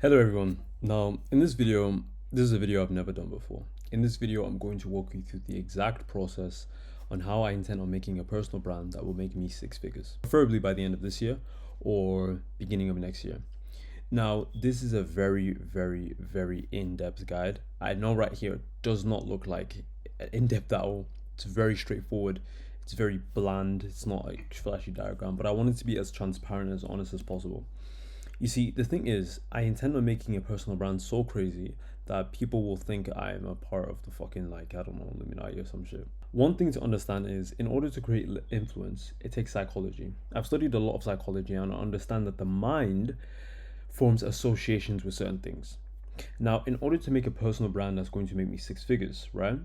Hello everyone. Now, in this video, this is a video I've never done before. In this video, I'm going to walk you through the exact process on how I intend on making a personal brand that will make me six figures, preferably by the end of this year or beginning of next year. Now, this is a very in-depth guide. I know right here does not look like an in-depth at all. It's very straightforward. It's very bland. It's not like flashy diagram, but I want it to be as transparent, as honest as possible. You see, the thing is, I intend on making a personal brand so crazy that people will think I am a part of the fucking, like, I don't know, Illuminati or some shit. One thing to understand is, in order to create influence, it takes psychology. I've studied a lot of psychology and I understand that the mind forms associations with certain things. Now, in order to make a personal brand that's going to make me six figures, right?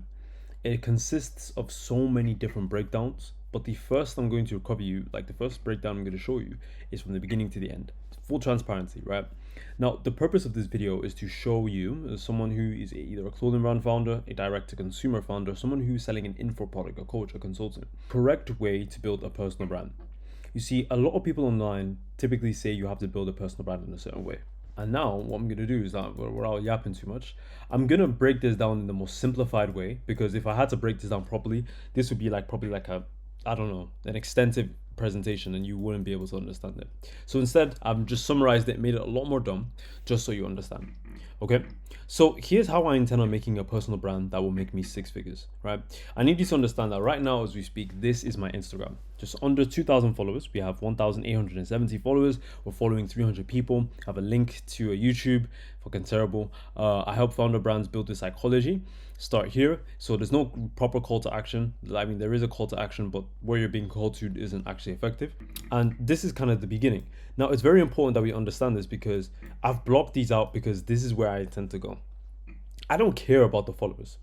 It consists of so many different breakdowns, but the first I'm going to cover you, like the first breakdown I'm going to show you, is from the beginning to the end. Full transparency, right? Now, the purpose of this video is to show you, as someone who is either a clothing brand founder, a direct-to-consumer founder, someone who's selling an info product, a coach, a consultant, correct way to build a personal brand. You see, a lot of people online typically say you have to build a personal brand in a certain way. And now what I'm going to do is that without yapping too much, I'm going to break this down in the most simplified way, because if I had to break this down properly, this would be like probably like a, I don't know, an extensive presentation and you wouldn't be able to understand it. So instead, I've just summarized it, made it a lot more dumb, just so you understand. Okay, so here's how I intend on making a personal brand that will make me six figures, right? I need you to understand that right now as we speak, this is my Instagram. Just under 2,000 followers. We have 1,870 followers. We're following 300 people. I have a link to a YouTube. Fucking terrible. I help founder brands build the psychology. Start here. So there's no proper call to action. I mean, there is a call to action, but where you're being called to isn't actually effective. And this is kind of the beginning. Now, it's very important that we understand this, because I've blocked these out because this is where I tend to go. I don't care about the followers.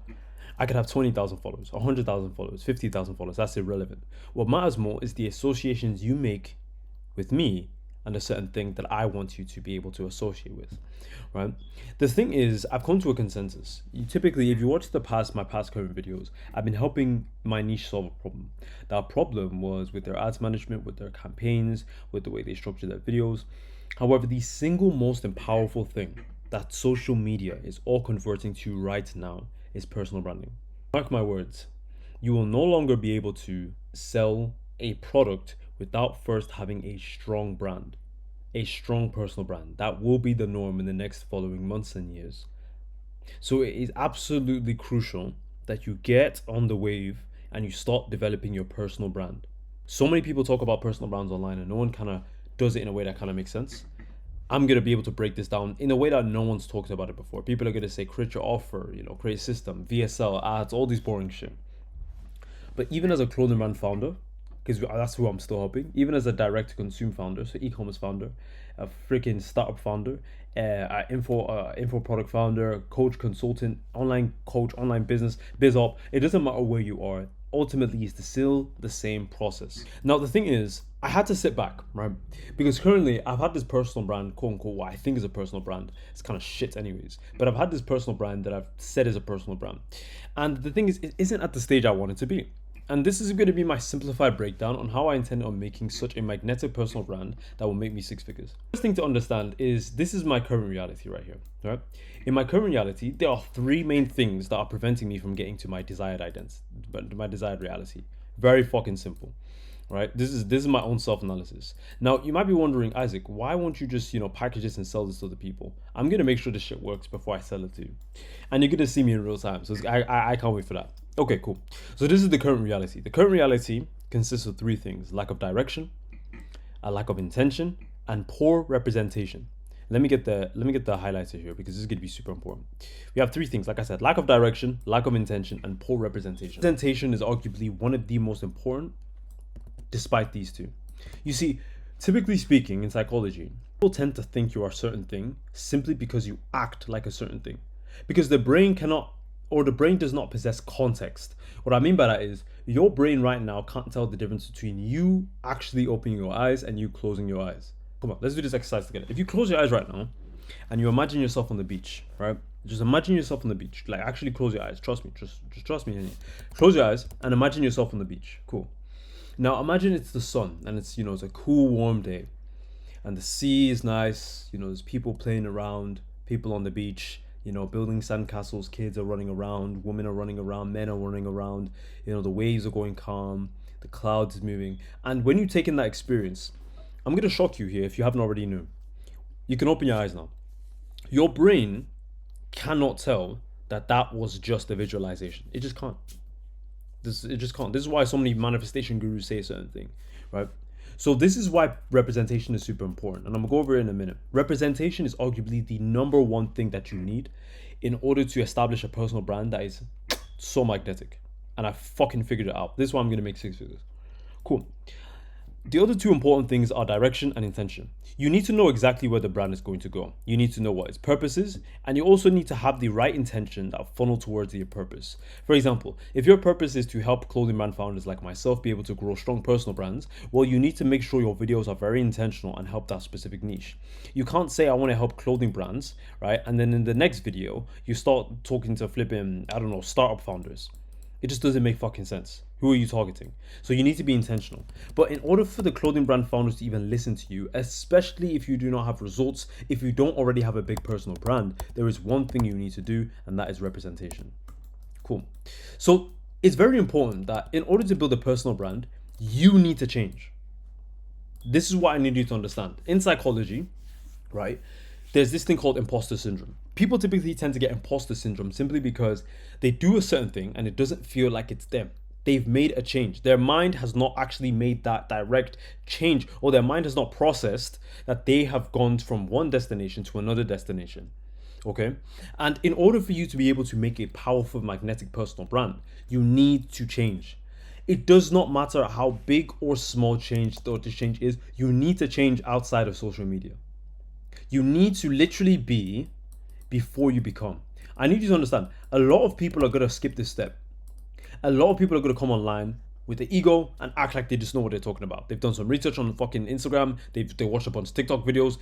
I could have 20,000 followers, 100,000 followers, 50,000 followers. That's irrelevant. What matters more is the associations you make with me and a certain thing that I want you to be able to associate with, right? The thing is, I've come to a consensus. Typically, if you watch my past current videos, I've been helping my niche solve a problem. That problem was with their ads management, with their campaigns, with the way they structure their videos. However, the single most powerful thing that social media is all converting to right now is personal branding. Mark my words, you will no longer be able to sell a product without first having a strong brand, a strong personal brand. That will be the norm in the next following months and years. So it is absolutely crucial that you get on the wave and you start developing your personal brand. So many people talk about personal brands online and no one kind of does it in a way that kind of makes sense. I'm going to be able to break this down in a way that no one's talked about it before. People are going to say, create your offer, create a system, VSL, ads, all these boring shit. But even as a clothing brand founder, because that's who I'm still helping, even as a direct-to-consume founder, so e-commerce founder, a freaking startup founder, info product founder, coach, consultant, online coach, online business, biz op, it doesn't matter where you are. Ultimately, it's still the same process. Now, the thing is, I had to sit back, right? Because currently, I've had this personal brand, quote unquote, what I think is a personal brand. It's kind of shit anyways. But I've had this personal brand that I've said is a personal brand. And the thing is, it isn't at the stage I want it to be. And this is going to be my simplified breakdown on how I intend on making such a magnetic personal brand that will make me six figures. First thing to understand is this is my current reality right here, right? In my current reality, there are three main things that are preventing me from getting to my desired identity, my desired reality. Very fucking simple, right? This is my own self-analysis. Now, you might be wondering, Isaac, why won't you just, package this and sell this to the people? I'm going to make sure this shit works before I sell it to you. And you're going to see me in real time. So I can't wait for that. Okay, cool. So this is the current reality. The current reality consists of three things: lack of direction, a lack of intention, and poor representation. Let me get the highlighter here, because this is going to be super important. We have three things, like I said: lack of direction, lack of intention, and poor representation. Representation is arguably one of the most important, despite these two. You see, typically speaking, in psychology, people tend to think you are a certain thing simply because you act like a certain thing, because the brain does not possess context. What I mean by that is, your brain right now can't tell the difference between you actually opening your eyes and you closing your eyes. Come on, let's do this exercise together. If you close your eyes right now and you imagine yourself on the beach, right? Just imagine yourself on the beach. Like, actually close your eyes. Trust me. Just trust me. Close your eyes and imagine yourself on the beach. Cool. Now imagine it's the sun and it's a cool, warm day. and the sea is nice. You know, there's people playing around, people on the beach, you know, building sandcastles, kids are running around, women are running around, men are running around, you know, the waves are going calm, the clouds is moving. And when you take in that experience, I'm going to shock you here if you haven't already known. You can open your eyes now. Your brain cannot tell that that was just a visualization. It just can't. It just can't. This is why so many manifestation gurus say a certain thing, right? So this is why representation is super important, and I'm gonna go over it in a minute. Representation is arguably the number one thing that you need in order to establish a personal brand that is so magnetic. And I fucking figured it out. This is why I'm gonna make 6 figures. Cool. The other two important things are direction and intention. You need to know exactly where the brand is going to go. You need to know what its purpose is, and you also need to have the right intention that funnel towards your purpose. For example, if your purpose is to help clothing brand founders like myself be able to grow strong personal brands, well, you need to make sure your videos are very intentional and help that specific niche. You can't say I want to help clothing brands, right? And then in the next video, you start talking to flipping, I don't know, startup founders. It just doesn't make fucking sense. Who are you targeting? So you need to be intentional. But in order for the clothing brand founders to even listen to you, especially if you do not have results, if you don't already have a big personal brand, there is one thing you need to do, and that is representation. Cool. So it's very important that in order to build a personal brand, you need to change. This is what I need you to understand. In psychology, right, there's this thing called imposter syndrome. People typically tend to get imposter syndrome simply because they do a certain thing and it doesn't feel like it's them. They've made a change. Their mind has not actually made that direct change, or their mind has not processed that they have gone from one destination to another destination. Okay? And in order for you to be able to make a powerful magnetic personal brand, you need to change. It does not matter how big or small change the change is, you need to change outside of social media. You need to literally be before you become. I need you to understand, a lot of people are going to skip this step. A lot of people are going to come online with the ego and act like they just know what they're talking about. They've done some research on fucking Instagram. They watched a bunch of TikTok videos.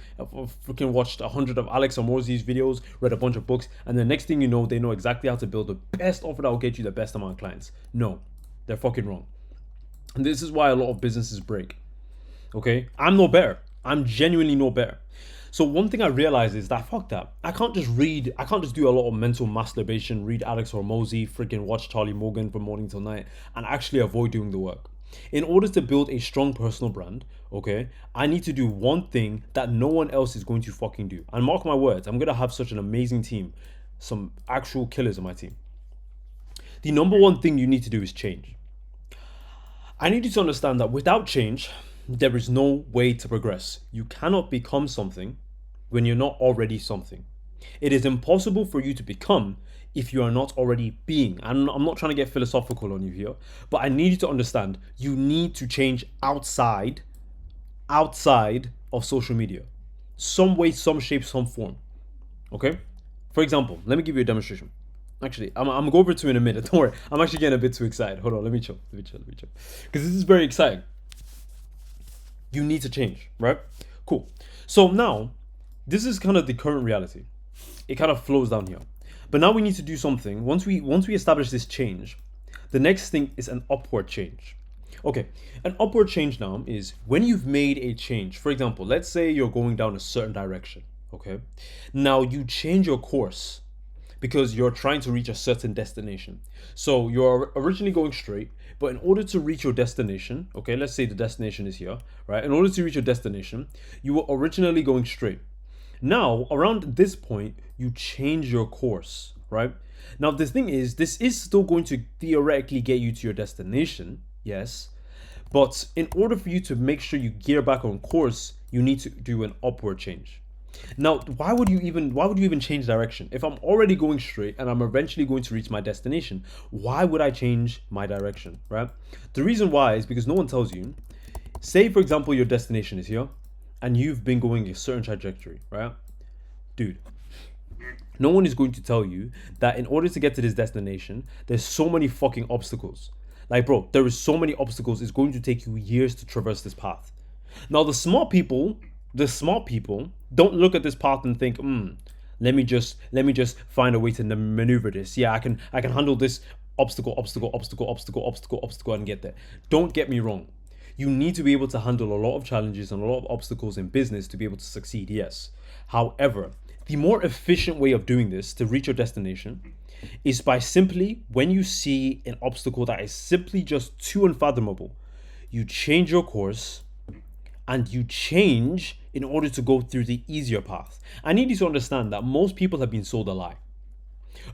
Freaking watched 100 of Alex Hormozi's videos. Read a bunch of books. And the next thing you know, they know exactly how to build the best offer that will get you the best amount of clients. No, they're fucking wrong. And this is why a lot of businesses break. Okay? I'm no better. I'm genuinely no better. So one thing I realized is that fuck that. I can't just do a lot of mental masturbation, read Alex Hormozi, freaking watch Charlie Morgan from morning till night, and actually avoid doing the work. In order to build a strong personal brand, okay, I need to do one thing that no one else is going to fucking do. And mark my words, I'm gonna have such an amazing team, some actual killers on my team. The number one thing you need to do is change. I need you to understand that without change, there is no way to progress. You cannot become something when you're not already something. It is impossible for you to become if you are not already being. I'm not trying to get philosophical on you here, but I need you to understand you need to change outside of social media. Some way, some shape, some form. Okay? For example, let me give you a demonstration. Actually, I'm gonna go over to in a minute. Don't worry. I'm actually getting a bit too excited. Hold on, let me chill. Because this is very exciting. You need to change, right? Cool. So now, this is kind of the current reality. It kind of flows down here. But now we need to do something. Once we establish this change, the next thing is an upward change. Okay, an upward change now is when you've made a change. For example, let's say you're going down a certain direction, okay? Now you change your course because you're trying to reach a certain destination. So you're originally going straight, but in order to reach your destination, okay, let's say the destination is here, right? In order to reach your destination, you were originally going straight. Now, around this point, you change your course, right? Now, the thing is, this is still going to theoretically get you to your destination, yes, but in order for you to make sure you gear back on course, you need to do an upward change. Now, why would you even change direction? If I'm already going straight and I'm eventually going to reach my destination, why would I change my direction, right? The reason why is because no one tells you. Say, for example, your destination is here and you've been going a certain trajectory, right? Dude, no one is going to tell you that in order to get to this destination, there's so many fucking obstacles. Like, bro, there is so many obstacles. It's going to take you years to traverse this path. Now, the smart people don't look at this path and think, let me just find a way to maneuver this. Yeah, I can handle this obstacle and get there. Don't get me wrong. You need to be able to handle a lot of challenges and a lot of obstacles in business to be able to succeed, yes. However, the more efficient way of doing this to reach your destination is by simply, when you see an obstacle that is simply just too unfathomable, you change your course and you change in order to go through the easier path. I need you to understand that most people have been sold a lie.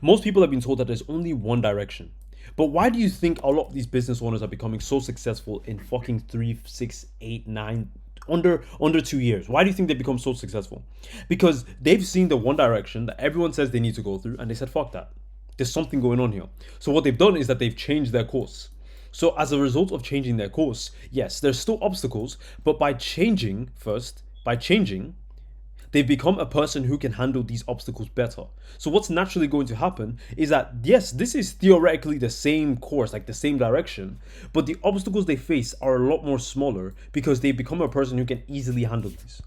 Most people have been told that there's only one direction. But why do you think a lot of these business owners are becoming so successful in fucking 3, 6, 8, 9, under 2 years? Why do you think they become so successful? Because they've seen the one direction that everyone says they need to go through and they said, fuck that. There's something going on here. So what they've done is that they've changed their course. So as a result of changing their course, yes, there's still obstacles, but by changing, they've become a person who can handle these obstacles better. So what's naturally going to happen is that, yes, this is theoretically the same course, like the same direction, but the obstacles they face are a lot more smaller because they become a person who can easily handle these.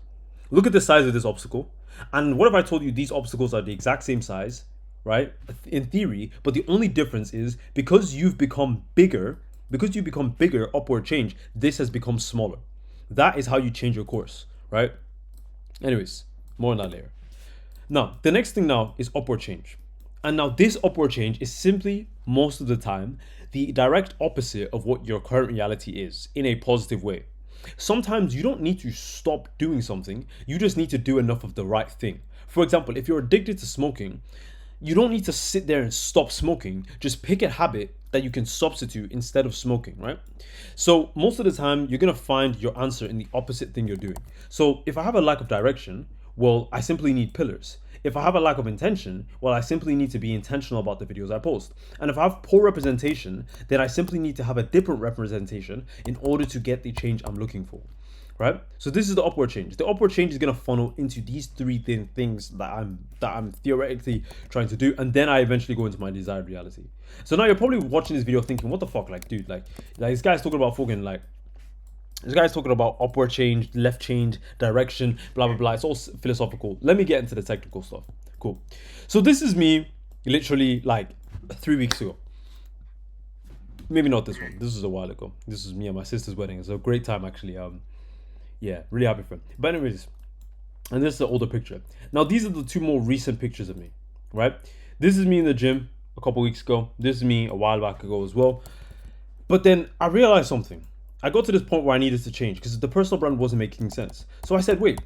Look at the size of this obstacle. And what if I told you these obstacles are the exact same size, right? In theory, but the only difference is because you've become bigger, upward change, this has become smaller. That is how you change your course, right? Anyways, more on that later. Now, the next thing now is upward change. And now this upward change is simply, most of the time, the direct opposite of what your current reality is, in a positive way. Sometimes you don't need to stop doing something, you just need to do enough of the right thing. For example, if you're addicted to smoking, you don't need to sit there and stop smoking. Just pick a habit that you can substitute instead of smoking, right? So most of the time, you're gonna find your answer in the opposite thing you're doing. So if I have a lack of direction, well, I simply need pillars. If I have a lack of intention, well, I simply need to be intentional about the videos I post. And if I have poor representation, then I simply need to have a different representation in order to get the change I'm looking for. Right? So this is the upward change. The upward change is gonna funnel into these three things that I'm theoretically trying to do, and then I eventually go into my desired reality. So now you're probably watching this video thinking, what the fuck, like, dude, like this guy's talking about fucking this guy's talking about upward change, left change, direction, blah blah blah. It's all philosophical. Let me get into the technical stuff. Cool. So this is me, literally like 3 weeks ago. Maybe not this one. This was a while ago. This is me and my sister's wedding. It's a great time actually. Yeah, really happy for him. But anyways, and this is the older picture. Now, these are the two more recent pictures of me, right? This is me in the gym a couple weeks ago. This is me a while back ago as well. But then I realized something. I got to this point where I needed to change because the personal brand wasn't making sense. So I said, wait,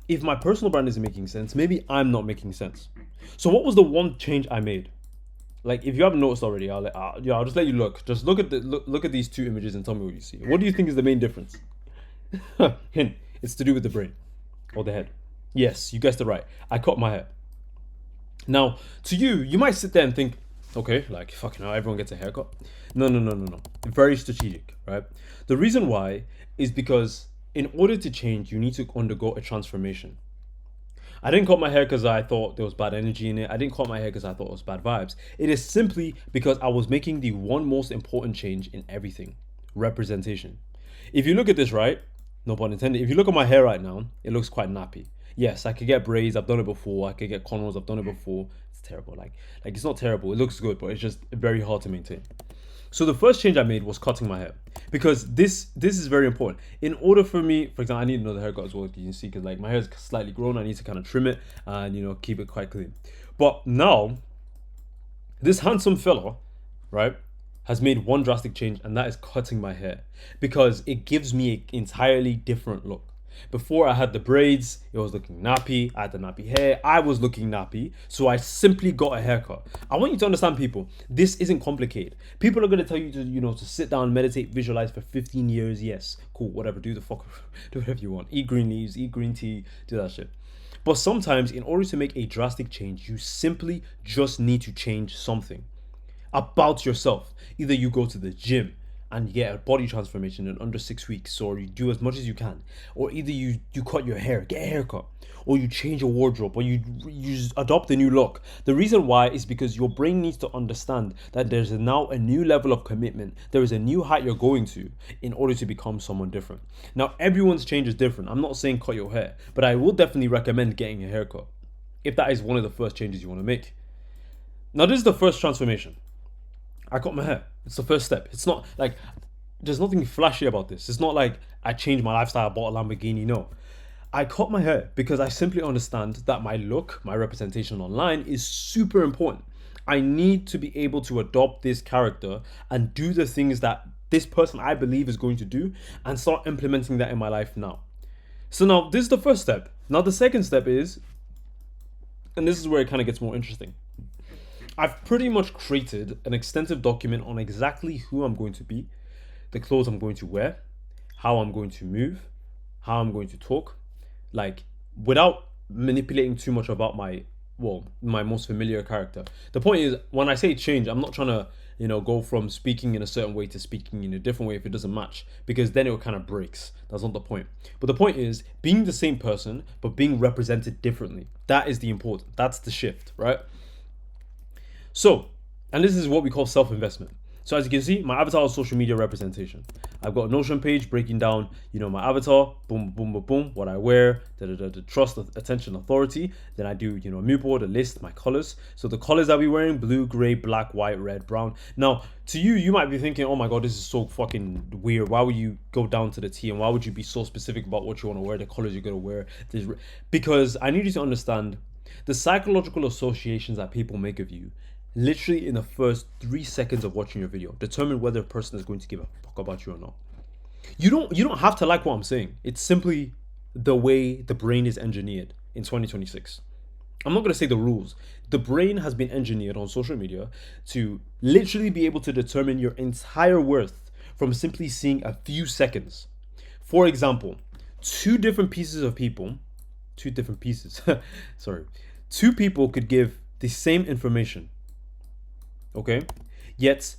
if my personal brand isn't making sense, maybe I'm not making sense. So what was the one change I made? Like, if you haven't noticed already, I'll just let you look. Just look at these two images and tell me what you see. What do you think is the main difference? Hint, it's to do with the brain or the head. Yes, you guessed it right. I cut my hair. Now, to you might sit there and think, okay, like, fucking hell, everyone gets a haircut. No. Very strategic, right? The reason why is because in order to change, you need to undergo a transformation. I didn't cut my hair because I thought there was bad energy in it. I didn't cut my hair because I thought it was bad vibes. It is simply because I was making the one most important change in everything: representation. If you look at this, right? No pun intended. If you look at my hair right now, it looks quite nappy. Yes, I could get braids. I've done it before. I could get cornrows. I've done it before. It's terrible. Like it's not terrible. It looks good, but it's just very hard to maintain. So the first change I made was cutting my hair, because this is very important. In order for me, for example, I need another haircut as well, as you can see, because like my hair is slightly grown. I need to kind of trim it and keep it quite clean. But now, this handsome fella, right, has made one drastic change, and that is cutting my hair, because it gives me an entirely different look. Before I had the braids, it was looking nappy. I had the nappy hair. I was looking nappy. So I simply got a haircut. I want you to understand, people, this isn't complicated. People are going to tell you to sit down, meditate, visualize for 15 years. Yes, cool, whatever. Do whatever you want. Eat green leaves, eat green tea, do that shit. But sometimes, in order to make a drastic change, you simply just need to change something about yourself. Either you go to the gym and you get a body transformation in under 6 weeks, or you do as much as you can, or either you cut your hair, get a haircut, or you change your wardrobe, or you adopt a new look. The reason why is because your brain needs to understand that there's now a new level of commitment. There is a new height you're going to in order to become someone different. Now, everyone's change is different. I'm not saying cut your hair, but I will definitely recommend getting a haircut if that is one of the first changes you want to make. Now, this is the first transformation. I cut my hair. It's the first step. It's not like there's nothing flashy about this. It's not like I changed my lifestyle, I bought a Lamborghini. No. I cut my hair because I simply understand that my look, my representation online is super important. I need to be able to adopt this character and do the things that this person I believe is going to do and start implementing that in my life now. So now this is the first step. Now the second step is, and this is where it kind of gets more interesting. I've pretty much created an extensive document on exactly who I'm going to be, the clothes I'm going to wear, how I'm going to move, how I'm going to talk, like without manipulating too much about my most familiar character. The point is, when I say change, I'm not trying to go from speaking in a certain way to speaking in a different way if it doesn't match, because then it kind of breaks. That's not the point. But the point is being the same person but being represented differently. That is the important. That's the shift, right? So, and this is what we call self-investment. So as you can see, my avatar is social media representation. I've got a Notion page breaking down, my avatar, boom, boom, boom, boom, what I wear, the trust, attention, authority. Then I do, a mood board, a list, my colors. So the colors I'll be wearing: blue, gray, black, white, red, brown. Now, to you might be thinking, oh my God, this is so fucking weird. Why would you go down to the T, and why would you be so specific about what you want to wear, the colors you're going to wear? Because I need you to understand the psychological associations that people make of you literally in the first 3 seconds of watching your video determine whether a person is going to give a fuck about you or not. You don't have to like what I'm saying. It's simply the way the brain is engineered in 2026. I'm not going to say the rules. The brain has been engineered on social media to literally be able to determine your entire worth from simply seeing a few seconds. For example, two people could give the same information. Okay, yet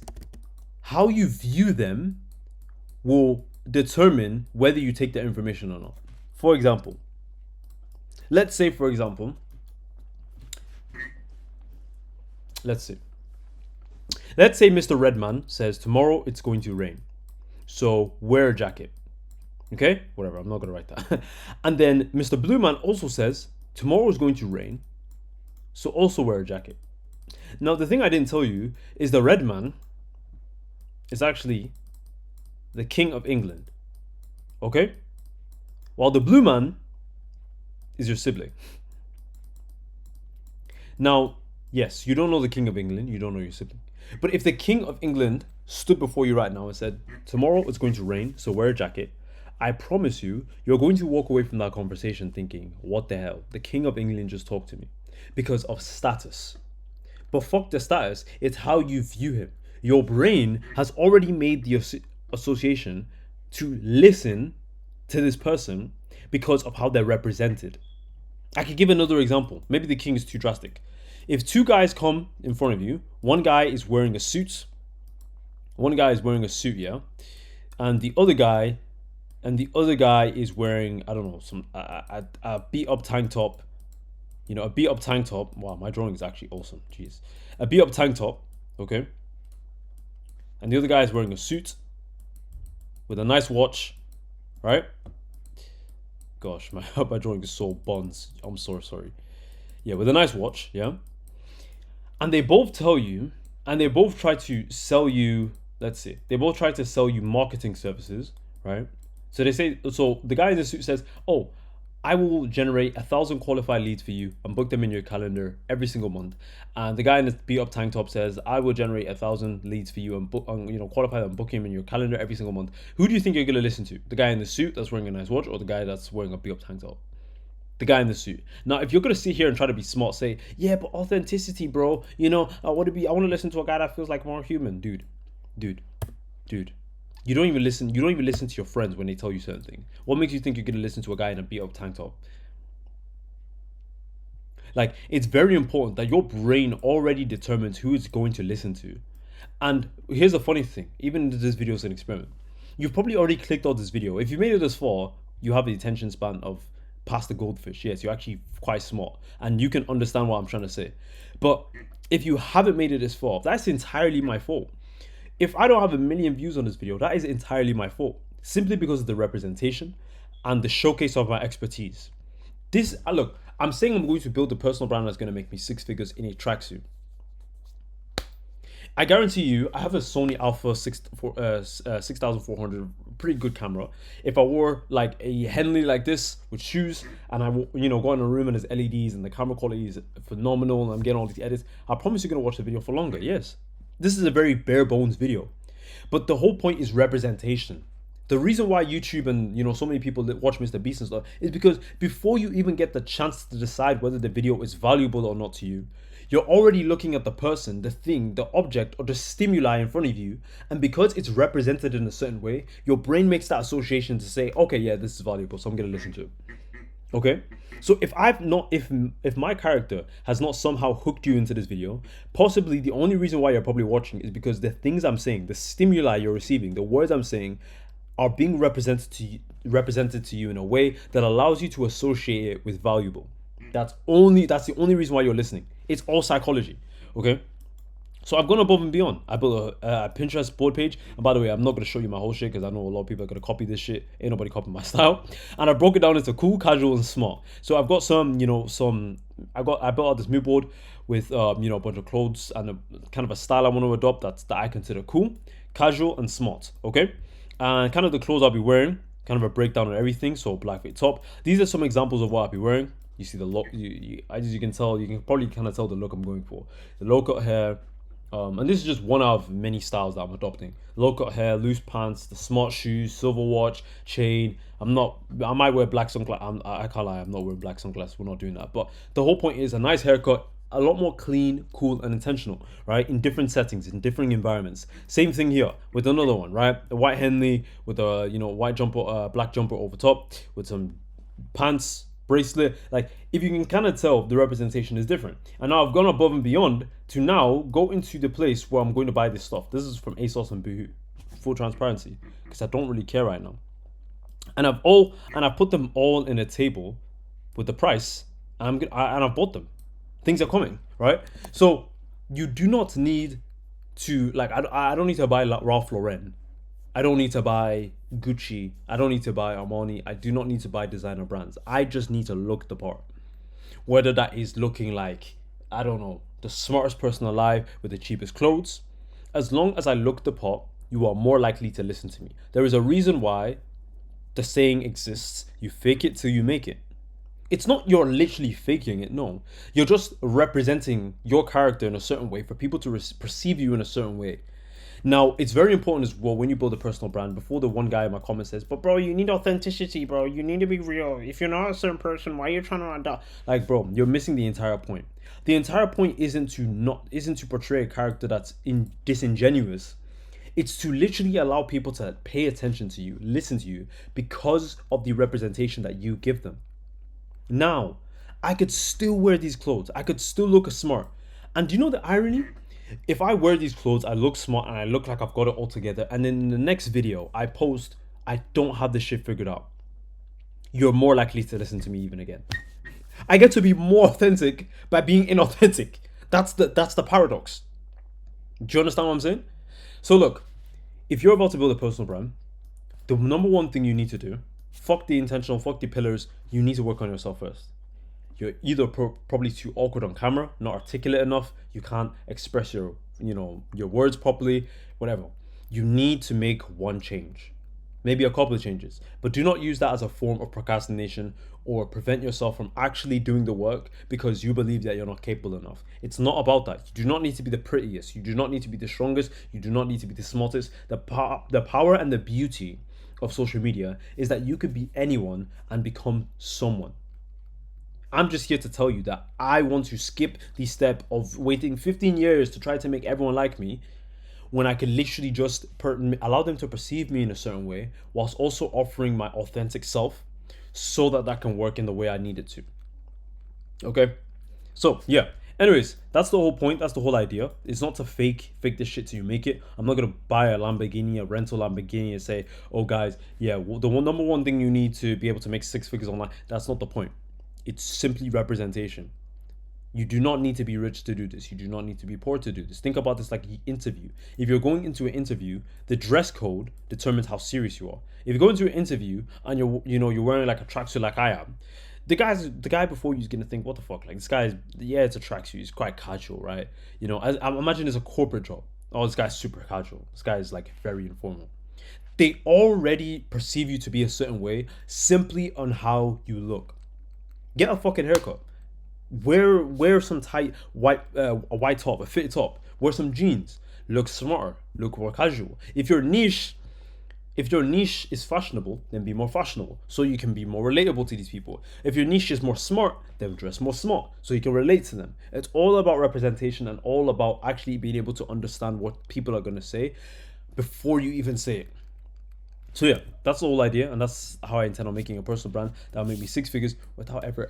how you view them will determine whether you take that information or not. For example, let's say Mr. Redman says tomorrow it's going to rain, so wear a jacket. Okay, whatever, I'm not gonna write that. And then Mr. Blue Man also says tomorrow is going to rain, so also wear a jacket. Now, the thing I didn't tell you is the red man is actually the King of England. Okay? While the blue man is your sibling. Now, yes, you don't know the King of England, you don't know your sibling. But if the King of England stood before you right now and said, tomorrow it's going to rain, so wear a jacket, I promise you, you're going to walk away from that conversation thinking, what the hell? The King of England just talked to me. Because of status. But fuck the status, it's how you view him. Your brain has already made the association to listen to this person because of how they're represented. I could give another example. Maybe the king is too drastic. If two guys come in front of you, one guy is wearing a suit, yeah, and the other guy is wearing, I don't know, some a beat up tank top. A beat up tank top. Wow, my drawing is actually awesome. Jeez. A beat up tank top, okay? And the other guy is wearing a suit with a nice watch, right? Gosh, my drawing is so buns. I'm so sorry. Yeah, with a nice watch, yeah? And they both tell you, and they both try to sell you, they both try to sell you marketing services, right? So the guy in the suit says, oh, I will generate 1,000 qualified leads for you and book them in your calendar every single month. And the guy in the beat up tank top says, I will generate 1,000 leads for you and qualify them and book him in your calendar every single month. Who do you think you're going to listen to? The guy in the suit that's wearing a nice watch, or the guy that's wearing a beat up tank top? The guy in the suit. Now, if you're going to sit here and try to be smart, say, yeah, but authenticity, bro. I want to listen to a guy that feels like more human. Dude. You don't even listen to your friends when they tell you certain things. What makes you think you're going to listen to a guy in a beat up tank top? Like, it's very important that your brain already determines who it's going to listen to. And here's the funny thing, even if this video is an experiment, you've probably already clicked on this video. If you made it this far, you have the attention span of past the goldfish. Yes, you're actually quite smart and you can understand what I'm trying to say. But if you haven't made it this far, that's entirely my fault. If I don't have 1 million views on this video, that is entirely my fault. Simply because of the representation and the showcase of my expertise. Look, I'm saying I'm going to build a personal brand that's going to make me 6 figures in a tracksuit. I guarantee you, I have a Sony Alpha 6400, pretty good camera. If I wore like a Henley like this with shoes, and I go in a room and there's LEDs and the camera quality is phenomenal, and I'm getting all these edits, I promise you're gonna watch the video for longer. Yes, this is a very bare bones video, but the whole point is representation. The reason why YouTube and so many people that watch Mr. Beast and stuff is because before you even get the chance to decide whether the video is valuable or not to you, you're already looking at the person, the thing, the object, or the stimuli in front of you, and because it's represented in a certain way, your brain makes that association to say, okay, yeah, this is valuable, so I'm gonna listen to it. Okay? So if my character has not somehow hooked you into this video, possibly the only reason why you're probably watching is because the things I'm saying, the stimuli you're receiving, the words I'm saying, are being represented to you in a way that allows you to associate it with valuable. That's the only reason why you're listening. It's all psychology. Okay? So I've gone above and beyond. I built a Pinterest board page. And by the way, I'm not going to show you my whole shit because I know a lot of people are going to copy this shit. Ain't nobody copying my style. And I broke it down into cool, casual, and smart. So I've got I built out this mood board with a bunch of clothes and a kind of a style I want to adopt that I consider cool, casual, and smart. Okay? And kind of the clothes I'll be wearing, kind of a breakdown of everything. So black fit top. These are some examples of what I'll be wearing. You see the look, as you can tell, you can probably kind of tell the look I'm going for. The low cut hair, and this is just one out of many styles that I'm adopting. Low cut hair, loose pants, the smart shoes, silver watch, chain. I might wear black sunglasses. I can't lie, I'm not wearing black sunglasses. We're not doing that. But the whole point is a nice haircut, a lot more clean, cool, and intentional, right? In different settings, in different environments. Same thing here with another one, right? A white Henley with a white jumper, black jumper over top with some pants, bracelet. Like, if you can kind of tell, the representation is different. And now I've gone above and beyond to now go into the place where I'm going to buy this stuff. This is from ASOS and Boohoo, full transparency, because I don't really care right now. And I've put them all in a table with the price, and I've bought them. Things are coming, right? So you do not need to, like, I don't need to buy Ralph Lauren. I don't need to buy Gucci. I don't need to buy Armani. I do not need to buy designer brands. I just need to look the part. Whether that is looking like, I don't know, the smartest person alive with the cheapest clothes. As long as I look the part, you are more likely to listen to me. There is a reason why the saying exists, you fake it till you make it. It's not you're literally faking it, no. You're just representing your character in a certain way for people to perceive you in a certain way. Now, it's very important as well when you build a personal brand. Before the one guy in my comment says, but bro, you need authenticity, bro. You need to be real. If you're not a certain person, why are you trying to adopt? Like, bro, you're missing the entire point. The entire point isn't to portray a character that's disingenuous. It's to literally allow people to pay attention to you, listen to you, because of the representation that you give them. Now, I could still wear these clothes. I could still look smart. And do you know the irony? If I wear these clothes, I look smart and I look like I've got it all together, and then in the next video I post, I don't have this shit figured out, you're more likely to listen to me even again. I get to be more authentic by being inauthentic. That's the paradox. Do you understand what I'm saying? So look, if you're about to build a personal brand, the number one thing you need to do, fuck the intentional, fuck the pillars, you need to work on yourself first. You're either probably too awkward on camera, not articulate enough, you can't express your words properly, whatever. You need to make one change, maybe a couple of changes, but do not use that as a form of procrastination or prevent yourself from actually doing the work because you believe that you're not capable enough. It's not about that. You do not need to be the prettiest, you do not need to be the strongest, you do not need to be the smartest. The power and the beauty of social media is that you could be anyone and become someone. I'm just here to tell you that I want to skip the step of waiting 15 years to try to make everyone like me when I could literally just allow them to perceive me in a certain way whilst also offering my authentic self so that can work in the way I need it to. Okay? So, yeah. Anyways, that's the whole point. That's the whole idea. It's not to fake this shit till you make it. I'm not going to buy a Lamborghini, a rental Lamborghini and say, oh guys, yeah, number one thing you need to be able to make 6 figures online. That's not the point. It's simply representation. You do not need to be rich to do this. You do not need to be poor to do this. Think about this like an interview. If you're going into an interview, the dress code determines how serious you are. If you go into an interview and you're wearing like a tracksuit like I am, the guy before you is gonna think, what the fuck? Like this guy is, yeah, it's a tracksuit. It's quite casual, right? I imagine it's a corporate job. oh, this guy's super casual. This guy is like very informal. They already perceive you to be a certain way simply on how you look. Get a fucking haircut. Wear some tight a white top, a fitted top. Wear some jeans. Look smarter. Look more casual. If your niche is fashionable, then be more fashionable so you can be more relatable to these people. If your niche is more smart, then dress more smart so you can relate to them. It's all about representation and all about actually being able to understand what people are going to say before you even say it. So yeah, that's the whole idea, and that's how I intend on making a personal brand that will make me six figures without ever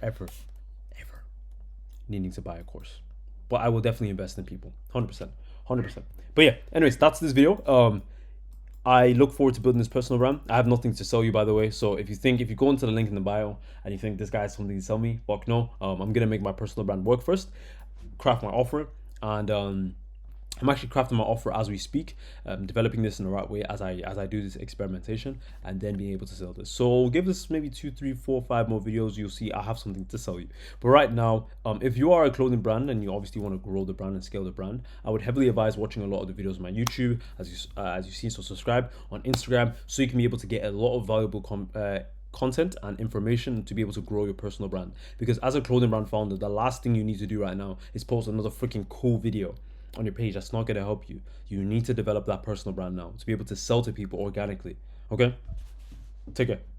needing to buy a course. But I will definitely invest in people, 100%. But yeah, anyways, that's this video. I look forward to building this personal brand. I have nothing to sell you, by the way. So if you go into the link in the bio and you think this guy has something to sell me, fuck no. I'm gonna make my personal brand work first, craft my offer, and I'm actually crafting my offer as we speak, developing this in the right way as I do this experimentation, and then being able to sell this. So give this maybe 2, 3, 4, 5 more videos. You'll see I have something to sell you. But right now, if you are a clothing brand and you obviously want to grow the brand and scale the brand, I would heavily advise watching a lot of the videos on my YouTube, as you see. So subscribe on Instagram so you can be able to get a lot of valuable content and information to be able to grow your personal brand. Because as a clothing brand founder, the last thing you need to do right now is post another freaking cool video on your page. That's not going to help you. You need to develop that personal brand now to be able to sell to people organically. Okay, take care.